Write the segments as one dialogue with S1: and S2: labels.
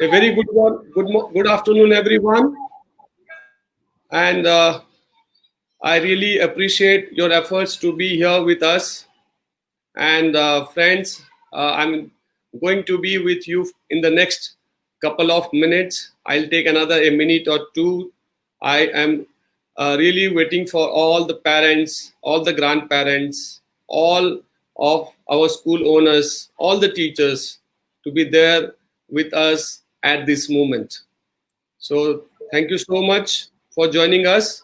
S1: A very good one. Good afternoon, everyone. And I really appreciate your efforts to be here with us. And friends, I'm going to be with you in the next couple of minutes. I'll take another a minute or two. I am really waiting for all the parents, all the grandparents, all of our school owners, all the teachers to be there with us at this moment. So thank you so much for joining us,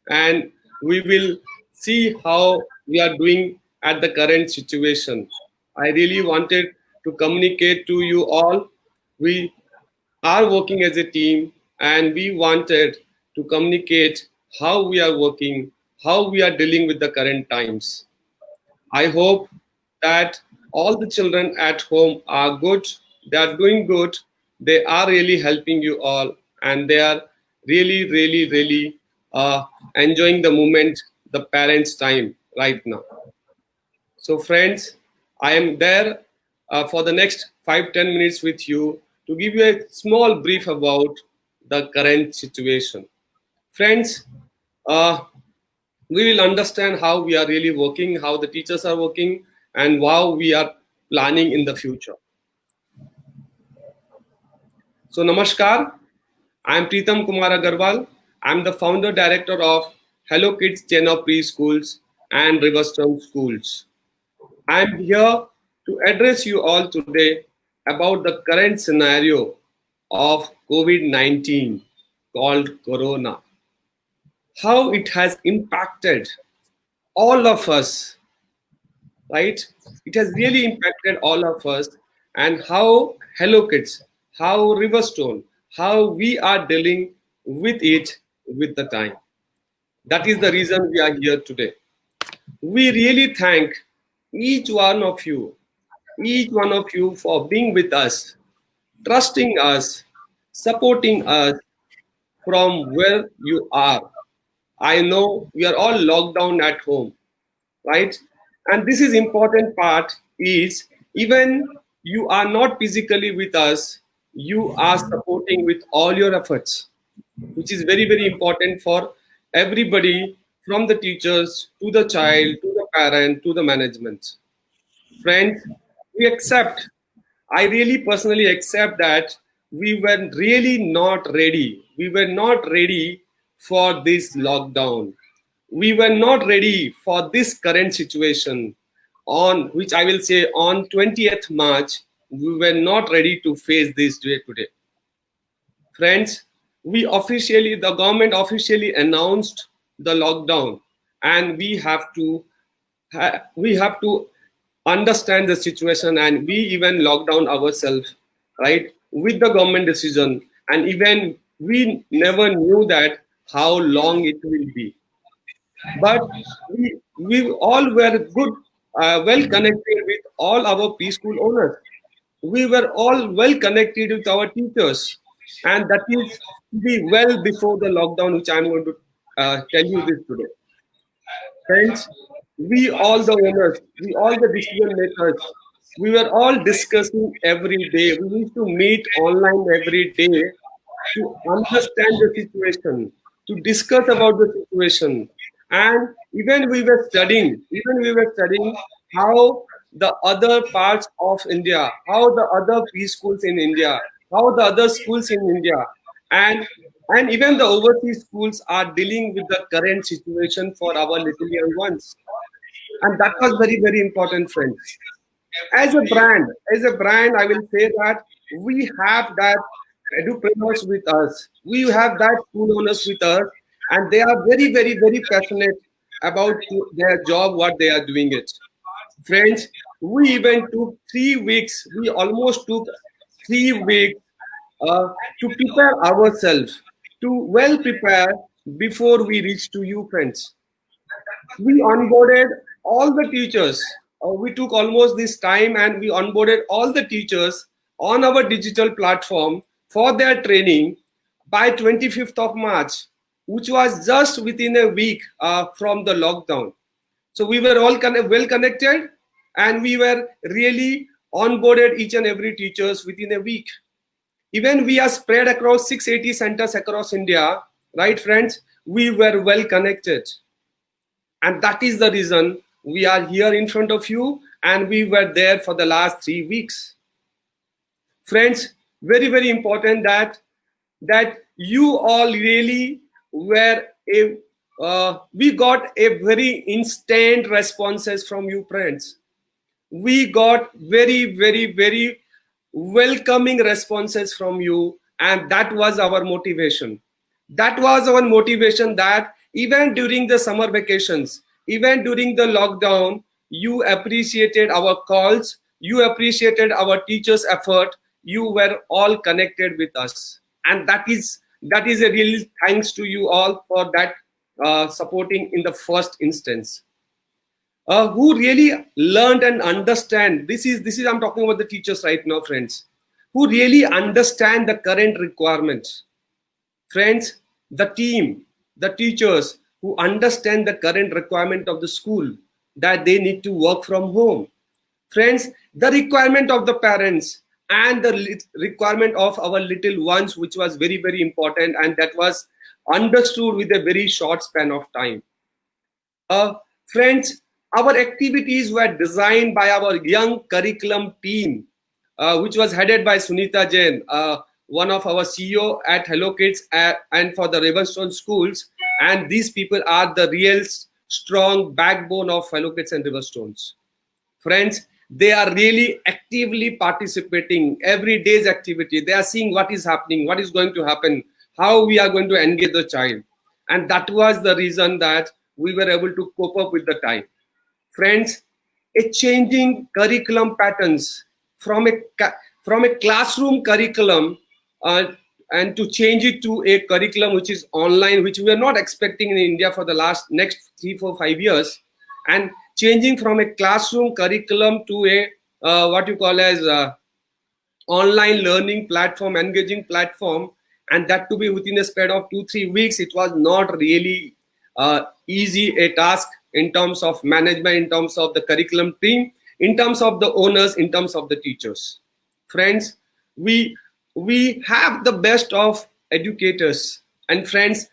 S1: and we will see how we are doing at the current situation. I really wanted to communicate to you all. We are working as a team, and we wanted to communicate how we are working, how we are dealing with the current times. I hope that all the children at home are good, they are doing good, they are really helping you all, and they are really enjoying the moment, the parents' time right now. So, friends, I am there for the next 5-10 minutes with you to give you a small brief about the current situation. Friends, uh, we will understand how we are really working, how the teachers are working, and how we are planning in the future. So, Namaskar. I am Preetham Kumar Agarwal. I am the founder director of Hello Kids Chain of Preschools and Riverstone Schools. I am here to address you all today about the current scenario of COVID 19 called Corona, how it has impacted all of us, right? It has really impacted all of us, and how Hello Kids, how Riverstone, how we are dealing with it with the time. That is the reason we are here today. We really thank each one of you for being with us, trusting us, supporting us from where you are. I know we are all locked down at home, right? And this is important part is even you are not physically with us, you are supporting with all your efforts, which is very important for everybody, from the teachers to the child to the parent to the management. Friends, we accept, I really personally accept that we were really not ready. We were not ready for this lockdown. We were not ready for this current situation, on which I will say on 20th March, we were not ready to face this day today. Friends, the government officially announced the lockdown, and we have to understand the situation, and we even lock down ourselves, right, with the government decision, and even we never knew that how long it will be. But we all were good, well connected with all our preschool owners. We were all well connected with our teachers, and that is be well before the lockdown, which I'm going to tell you this today. Friends, we all the owners, we all the decision makers, we were all discussing every day. We used to meet online every day to understand the situation, to discuss about the situation. And even we were studying how the other parts of India, how the other preschools in India, how the other schools in India, and and even the overseas schools are dealing with the current situation for our little young ones. And that was very important, friends. As a brand, I will say that we have that edupreneurs with us. We have that school owners with us, and they are very passionate about their job, what they are doing it. Friends, we even took 3 weeks. We almost took 3 weeks to prepare ourselves, to well prepare before we reach to you, friends. We onboarded all the teachers. We took almost this time, and we onboarded all the teachers on our digital platform for their training by 25th of March, which was just within a week from the lockdown. So we were all well connected, and we were really onboarded each and every teachers within a week. Even we are spread across 680 centers across India, right, friends? We were well connected. And that is the reason we are here in front of you, and we were there for the last 3 weeks. Friends, very, very important that you all really were we got a very instant responses from you, friends. We got very, very, very welcoming responses from you, and that was our motivation. That was our motivation, that even during the summer vacations, even during the lockdown, you appreciated our calls, you appreciated our teachers effort, you were all connected with us, and that is a real thanks to you all for that supporting in the first instance. Who really learned and understand, this is I'm talking about the teachers right now, friends, who really understand the current requirements. Friends, the team, the teachers who understand the current requirement of the school, that they need to work from home. Friends, the requirement of the parents, and the requirement of our little ones, which was very, very important, and that was understood with a very short span of time. uh, Friends, our activities were designed by our young curriculum team, which was headed by Sunita Jain, one of our CEO at Hello Kids and for the Riverstone schools. And these people are the real strong backbone of Hello Kids and Riverstones. Friends, they are really actively participating every day's activity. They are seeing what is happening, what is going to happen, how we are going to engage the child. And that was the reason that we were able to cope up with the time. Friends, a changing curriculum patterns from a classroom curriculum, uh, and to change it to a curriculum which is online, which we are not expecting in India for the next 3, 4, 5 years, and changing from a classroom curriculum to a what you call as online learning platform, engaging platform, and that to be within a span of 2, 3 weeks. It was not really easy a task in terms of management, in terms of the curriculum team, in terms of the owners, in terms of the teachers. Friends, we have the best of educators, and friends,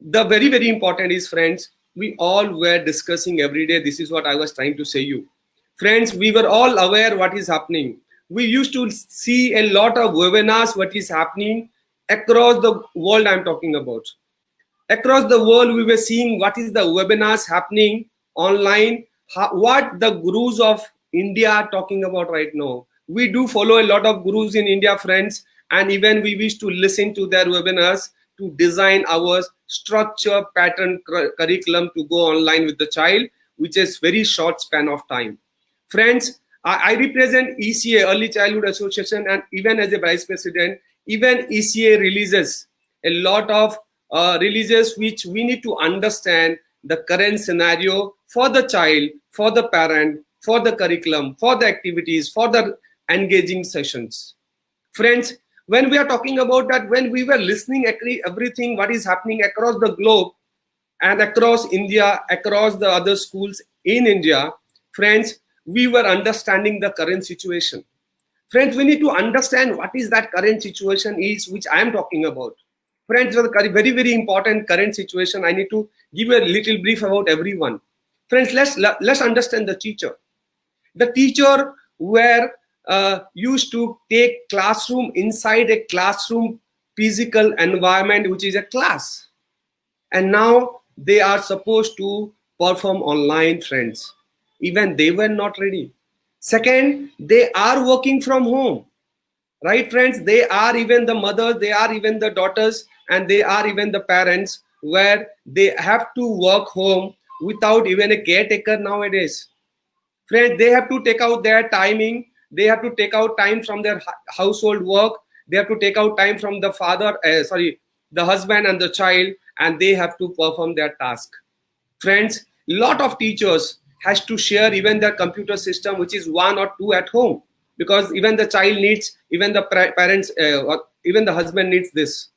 S1: the very, very important is, friends, we all were discussing every day. This is what I was trying to say you, friends. We were all aware what is happening. We used to see a lot of webinars what is happening across the world. I'm talking about across the world. We were seeing what is the webinars happening online, what the gurus of India are talking about right now. We do follow a lot of gurus in India, friends, and even we wish to listen to their webinars to design our structure pattern curriculum to go online with the child, which is very short span of time. Friends, I represent ECA, Early Childhood Association, and even as a vice president, even ECA releases a lot of releases which we need to understand the current scenario for the child, for the parent, for the curriculum, for the activities, for the engaging sessions. Friends, when we are talking about that, when we were listening everything what is happening across the globe and across India, across the other schools in India, friends, we were understanding the current situation. Friends, we need to understand what is that current situation is, which I am talking about. Friends, the very, very important current situation, I need to give a little brief about everyone. Friends, let's understand the teacher. The teacher were used to take classroom inside a classroom physical environment, which is a class. And now they are supposed to perform online, friends. Even they were not ready. Second, they are working from home, right, friends? They are even the mothers, they are even the daughters, and they are even the parents, where they have to work home without even a caretaker nowadays. Friends, they have to take out their timing, they have to take out time from their household work, they have to take out time from the the husband and the child, and they have to perform their task. Friends, lot of teachers has to share even their computer system, which is one or two at home, because even the child needs, even the parents, or even the husband needs this.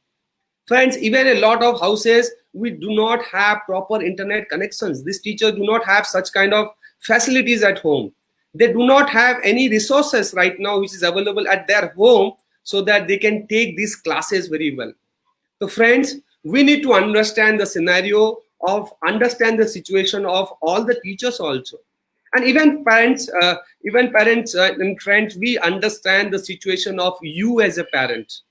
S1: Friends, even a lot of houses, we do not have proper internet connections. These teachers do not have such kind of facilities at home. They do not have any resources right now which is available at their home so that they can take these classes very well. So friends, we need to understand the scenario of, understand the situation of all the teachers also. And even parents, and friends, we understand the situation of you as a parent.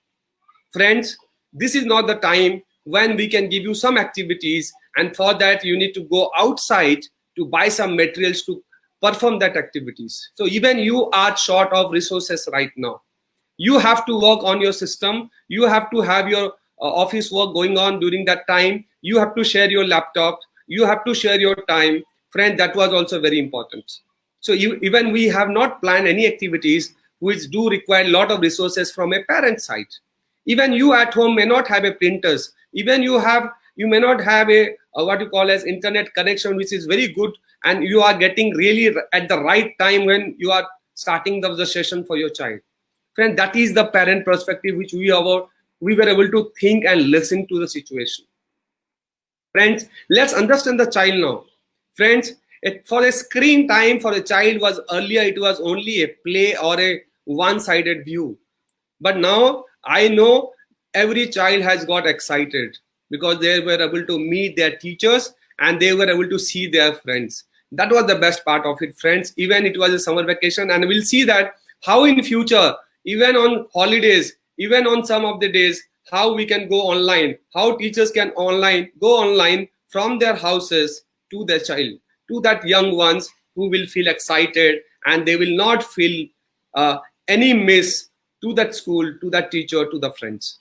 S1: Friends, this is not the time when we can give you some activities, and for that you need to go outside to buy some materials to perform that activities. So even you are short of resources right now. You have to work on your system. You have to have your office work going on during that time. You have to share your laptop. You have to share your time. Friend, that was also very important. So even we have not planned any activities which do require a lot of resources from a parent side. Even you at home may not have a printers. Even you may not have a what you call as internet connection, which is very good, and you are getting really at the right time when you are starting the session for your child. Friend, that is the parent perspective which we were able to think and listen to the situation. Friends, let's understand the child now. Friends, for a screen time for a child was earlier, it was only a play or a one-sided view. But now I know every child has got excited because they were able to meet their teachers and they were able to see their friends. That was the best part of it, friends. Even it was a summer vacation, and we'll see that how in future, even on holidays, even on some of the days, how we can go online, how teachers can go online from their houses to their child, to that young ones who will feel excited, and they will not feel any miss to that school, to that teacher, to the friends.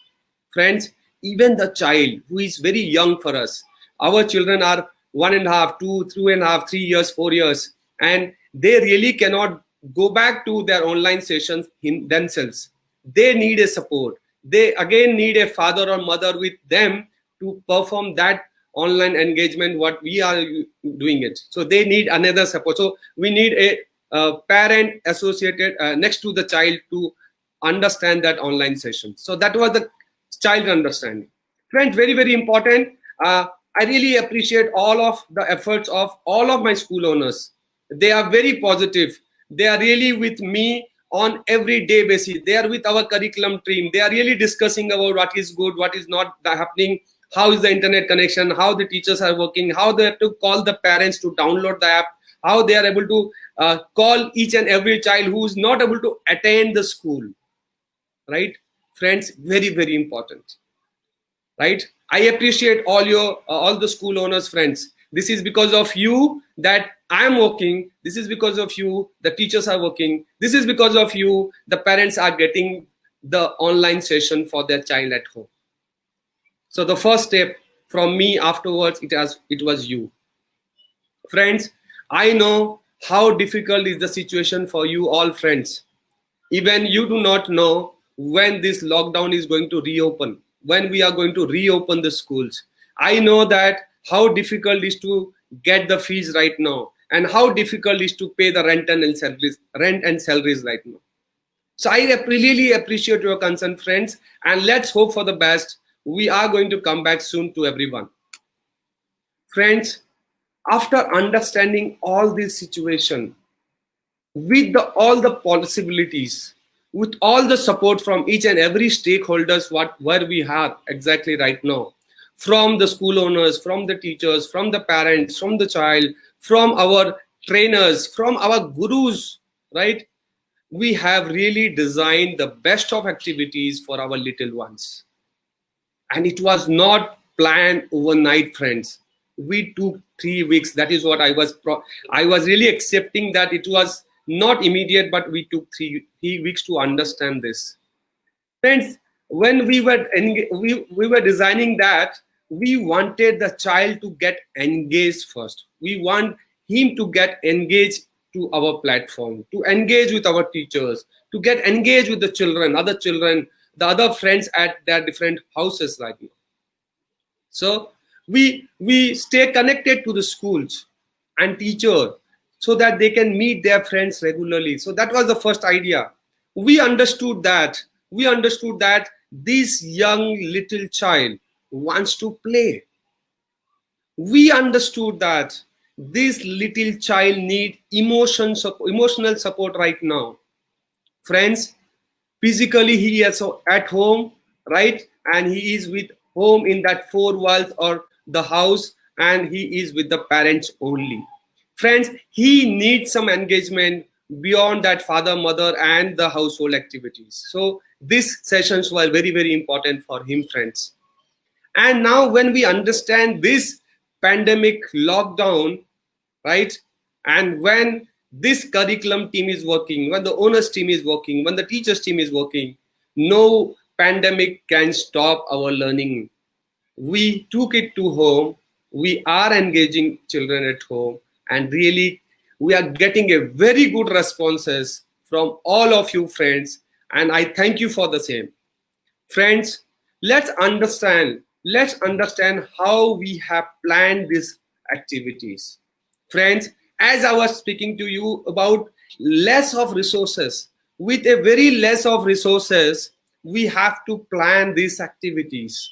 S1: Friends, even the child who is very young for us, our children are 1.5, 2, 3.5, 3 years, 4 years, and they really cannot go back to their online sessions themselves. They need a support. They again need a father or mother with them to perform that online engagement what we are doing it. So they need another support. So we need a parent associated next to the child to understand that online session. So that was the child understanding. Friends, very, very important. I really appreciate all of the efforts of all of my school owners. They are very positive. They are really with me on every day basis. They are with our curriculum team. They are really discussing about what is good, what is not happening, how is the internet connection, how the teachers are working, how they have to call the parents to download the app, how they are able to call each and every child who is not able to attend the school. Right? Friends, very, very important. Right? I appreciate all the school owners, friends. This is because of you that I am working. This is because of you the teachers are working. This is because of you the parents are getting the online session for their child at home. So the first step from me afterwards, it was you. Friends, I know how difficult is the situation for you all, friends. Even you do not know when this lockdown is going to reopen, when we are going to reopen the schools. I know that how difficult it is to get the fees right now, and how difficult it is to pay the rent and salaries right now. So I really appreciate your concern, friends, and let's hope for the best. We are going to come back soon to everyone. Friends, after understanding all this situation, with all the possibilities, with all the support from each and every stakeholders where we have exactly right now, from the school owners, from the teachers, from the parents, from the child, from our trainers, from our gurus, right? We have really designed the best of activities for our little ones. And it was not planned overnight, friends. We took 3 weeks. That is what I was really accepting, that it was not immediate, but we took three weeks to understand this. Friends, when we were designing that, we wanted the child to get engaged first. We want him to get engaged to our platform, to engage with our teachers, to get engaged with the children, the other friends at their different houses right now. So we stay connected to the schools and teacher so that they can meet their friends regularly. So that was the first idea. We understood that this young little child wants to play. We understood that this little child need emotional support right now. Friends, Physically he is at home, right? And he is with home in that four walls or the house, and he is with the parents only. Friends, he needs some engagement beyond that father, mother, and the household activities. So these sessions were very, very important for him, friends. And now when we understand this pandemic lockdown, right? And when this curriculum team is working, when the owners team is working, when the teachers team is working, no pandemic can stop our learning. We took it to home. We are engaging children at home, and really we are getting a very good responses from all of you friends, and I thank you for the same. Friends, let's understand how we have planned these activities. Friends, as I was speaking to you about less of resources, with a very less of resources, we have to plan these activities.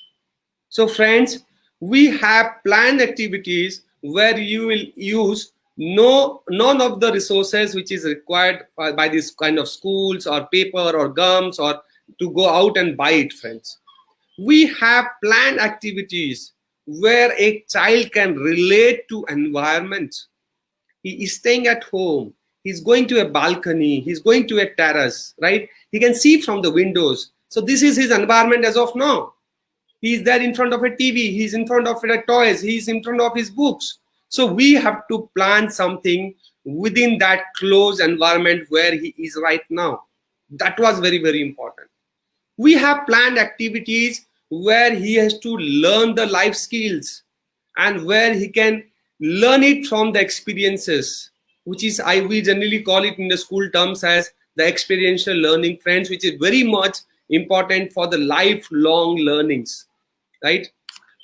S1: So friends, we have planned activities where you will use none of the resources which is required by this kind of schools or paper or gums or to go out and buy it, friends. We have planned activities where a child can relate to environment. He is staying at home, he's going to a balcony, he's going to a terrace, right? He can see from the windows. So this is his environment as of now. He's there in front of a TV, he's in front of the toys, he's in front of his books. So we have to plan something within that closed environment where he is right now. That was very, very important. We have planned activities where he has to learn the life skills and where he can learn it from the experiences, which is we generally call it in the school terms as the experiential learning, friends, which is very much important for the lifelong learnings, right?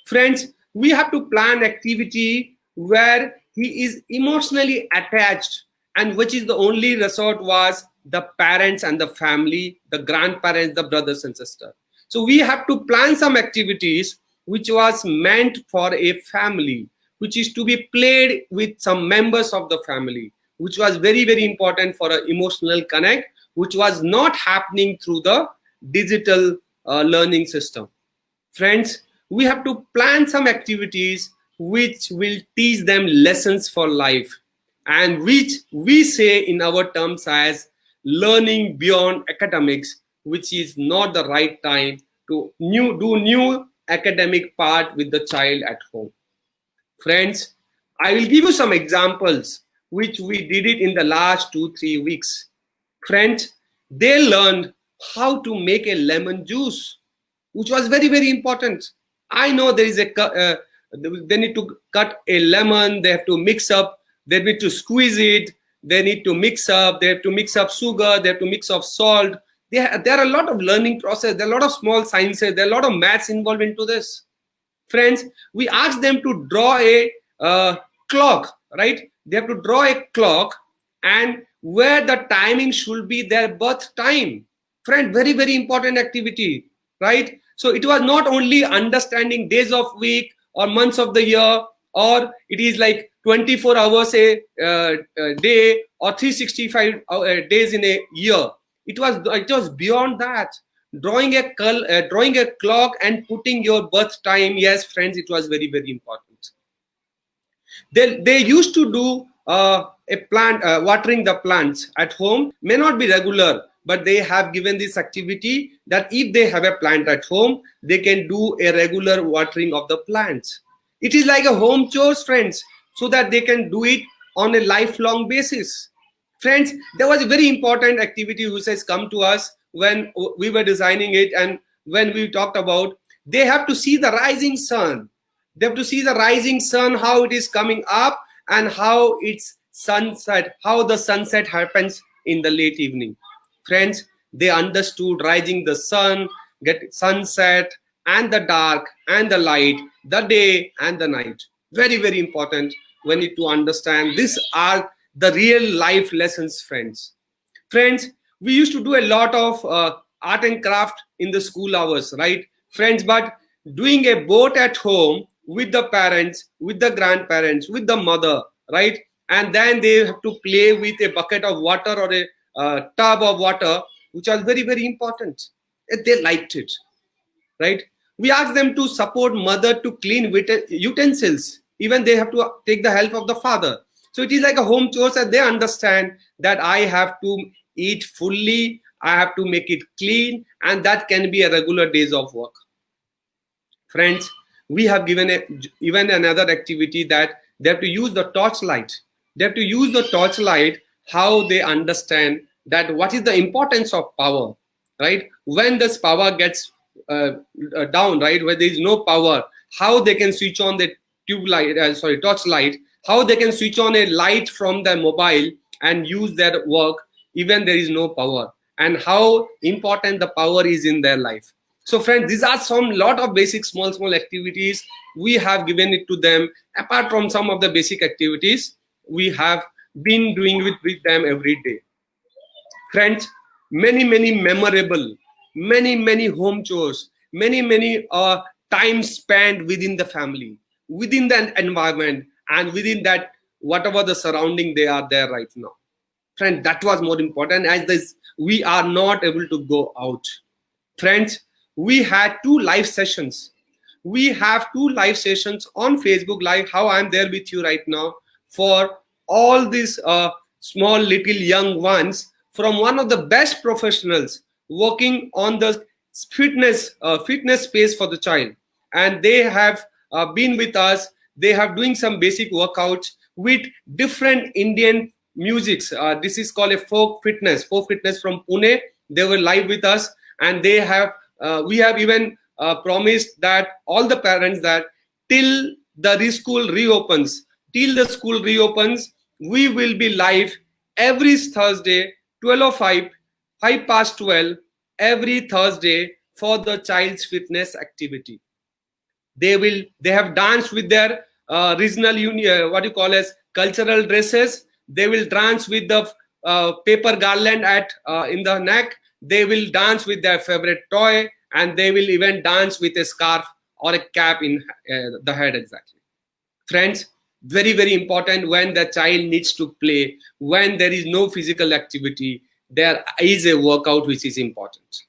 S1: Friends, we have to plan activity where he is emotionally attached, and which is the only resort was the parents and the family, the grandparents, the brothers and sisters. So we have to plan some activities which was meant for a family, which is to be played with some members of the family, which was very, very important for an emotional connect, which was not happening through the digital learning system. Friends, we have to plan some activities which will teach them lessons for life, and which we say in our terms as learning beyond academics, which is not the right time to do new academic part with the child at home. Friends, I will give you some examples which we did it in the last 2-3 weeks. Friends, they learned how to make a lemon juice, which was very, very important. I know there is they need to cut a lemon, they have to mix up, they need to squeeze it, they need to mix up, they have to mix up sugar, they have to mix up salt. There are a lot of learning process, there are a lot of small sciences, there are a lot of maths involved into this. Friends, we asked them to draw a clock, right? They have to draw a clock and where the timing should be their birth time. Friend, very, very important activity, right? So it was not only understanding days of week or months of the year, or it is like 24 hours a day or 365 days in a year. It was beyond that. Drawing a clock and putting your birth time. Yes, friends, it was very, very important. They used to do a plant watering the plants at home. May not be regular, but they have given this activity that if they have a plant at home, they can do a regular watering of the plants. It is like a home chores, friends, so that they can do it on a lifelong basis. Friends, there was a very important activity which has come to us when we were designing it, and when we talked about they have to see the rising sun. They have to see the rising sun, how it is coming up, and how it's sunset, how the sunset happens in the late evening. Friends, they understood rising the sun, get sunset, and the dark and the light, the day and the night. Very, very important. We need to understand these are the real life lessons, friends. Friends, we used to do a lot of art and craft in the school hours, right, friends? But doing a boat at home with the parents, with the grandparents, with the mother, right? And then they have to play with a bucket of water or a tub of water. which was very, very important. They liked it, right? We asked them to support mother to clean utensils. Even they have to take the help of the father. So it is like a home chores, and they understand that I have to eat fully, I have to make it clean, and that can be a regular days of work. Friends, we have given even another activity that they have to use the torchlight. They have to use the torchlight, how they understand that what is the importance of power, right? When this power gets down, right, where there is no power, how they can switch on the torch light, how they can switch on a light from their mobile and use their work even there is no power, and how important the power is in their life. So friends, these are some lot of basic small activities we have given it to them. Apart from some of the basic activities we have been doing with them every day. Friends, many memorable, many home chores, many time spent within the family, within the environment, and within that whatever the surrounding they are there right now. Friend, that was more important, as this we are not able to go out. Friends, we had 2 live sessions. We have 2 live sessions on Facebook Live, how I'm there with you right now, for all these small little young ones, from one of the best professionals working on the fitness space for the child. And they have been with us. They have doing some basic workouts with different Indian musics. This is called a folk fitness from Pune. They were live with us, and they have we have even promised that all the parents that till the school reopens, we will be live every Thursday, 12:05, 12:05, every Thursday for the child's fitness activity. They have danced with their regional what you call as cultural dresses. They will dance with the paper garland in the neck. They will dance with their favorite toy, and they will even dance with a scarf or a cap in the head. Exactly. Friends, very important, when the child needs to play, when there is no physical activity, there is a workout which is important.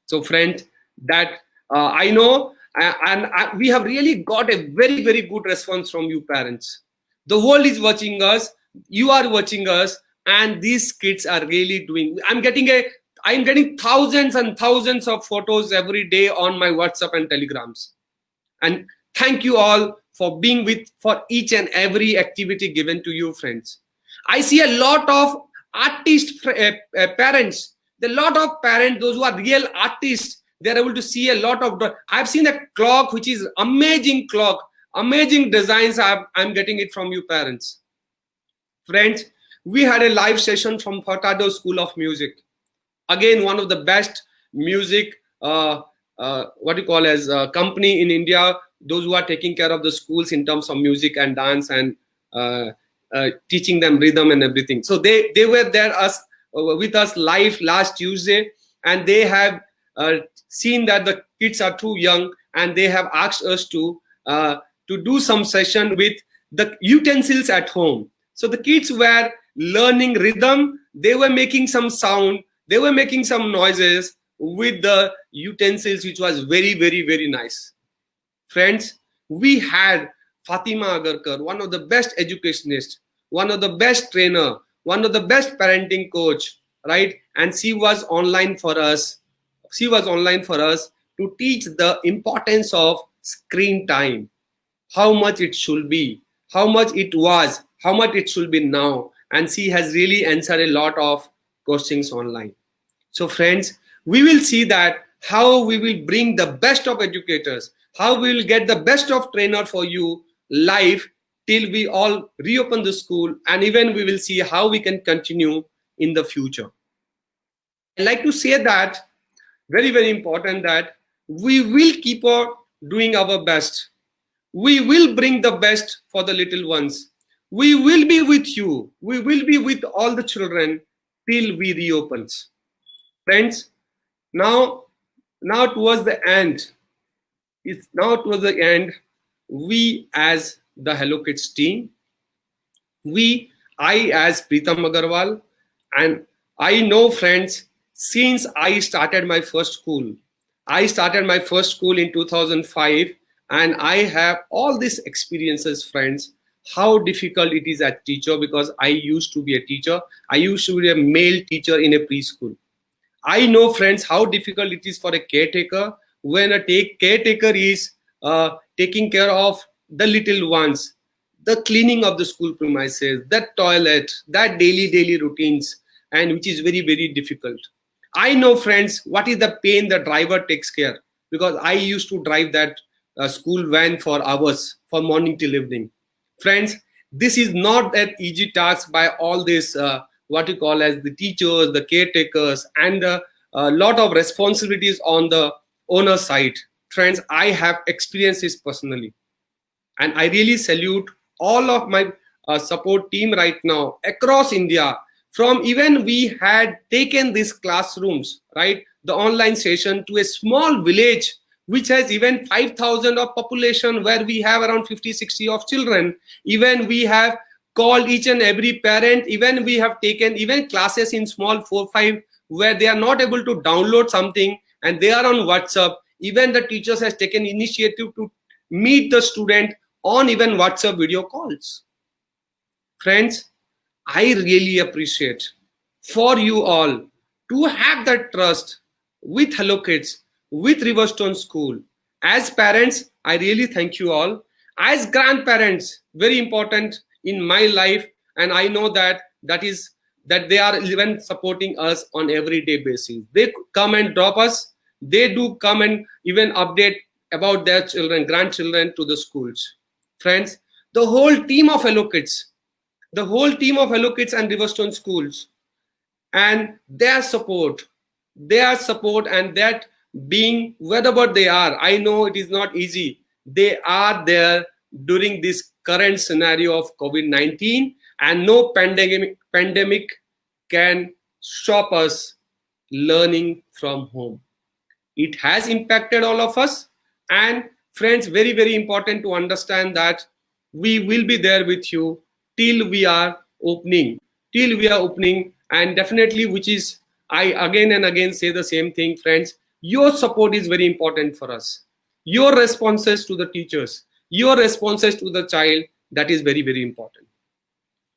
S1: So friends, that I know, and we have really got a very good response from you parents. The world is watching us, you are watching us, and these kids are really doing. I'm getting thousands and thousands of photos every day on my WhatsApp and Telegrams. And thank you all for being for each and every activity given to you, friends. I see a lot of artist parents. The lot of parents, those who are real artists, they're able to see a lot of. I've seen a clock which is amazing clock, amazing designs. I'm getting it from you parents. Friends, we had a live session from Furtado School of Music. Again, one of the best music, what you call as company in India, those who are taking care of the schools in terms of music and dance and teaching them rhythm and everything. So they were there with us live last Tuesday, and they have seen that the kids are too young, and they have asked us to do some session with the utensils at home. So the kids were learning rhythm. They were making some sound. They were making some noises with the utensils, which was very nice. Friends, we had Fatima Agarkar, one of the best educationists, one of the best trainer, one of the best parenting coach, right? And she was online for us. She was online for us to teach the importance of screen time, how much it should be, how much it was, how much it should be now. And she has really answered a lot of questions online. So friends, we will see that how we will bring the best of educators, how we will get the best of trainer for you live till we all reopen the school, and even we will see how we can continue in the future. I'd like to say that very important, that we will keep on doing our best. We will bring the best for the little ones. We will be with you. We will be with all the children till we reopen. Friends, now towards the end, we as the Hello Kids team, I as Pritam Agarwal, and I know, friends, since I started my first school. I started my first school in 2005, and I have all these experiences, friends, how difficult it is as teacher, because I used to be a teacher. I used to be a male teacher in a preschool. I know, friends, how difficult it is for a caretaker when a caretaker is taking care of the little ones, the cleaning of the school premises, that toilet, that daily routines, and which is very difficult. I know, friends, what is the pain the driver takes care, because I used to drive that school van for hours, from morning till evening. Friends, this is not an easy task by all this what you call as the teachers, the caretakers, and a lot of responsibilities on the owner side. Friends, I have experienced this personally, and I really salute all of my support team right now across India. From even we had taken these classrooms, right, the online session, to a small village which has even 5,000 of population, where we have around 50-60 of children. Even we have called each and every parent. Even we have taken even classes in small 4-5 where they are not able to download something and they are on WhatsApp. Even the teachers has taken initiative to meet the student on even WhatsApp video calls. Friends, I really appreciate for you all to have that trust with Hello Kids, with Riverstone School. As parents, I really thank you all. As grandparents, very important in my life, and I know that that they are even supporting us on everyday basis. They come and drop us. They do come and even update about their children, grandchildren to the schools. Friends, the whole team of Hello Kids, and Riverstone Schools, and their support and that being wherever they are. I know it is not easy. They are there during this current scenario of COVID-19, and no pandemic can stop us learning from home. It has impacted all of us, and friends, very important to understand that we will be there with you till we are opening, and definitely, which is, I again and again say the same thing, friends, your support is very important for us. Your responses to the teachers, your responses to the child, that is very important.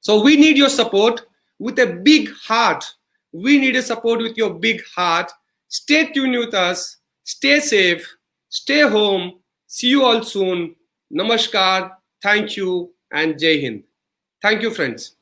S1: So we need your support with a big heart. We need a support with your big heart. Stay tuned with us. Stay safe. Stay home. See you all soon. Namaskar. Thank you and Jai Hind. Thank you, friends.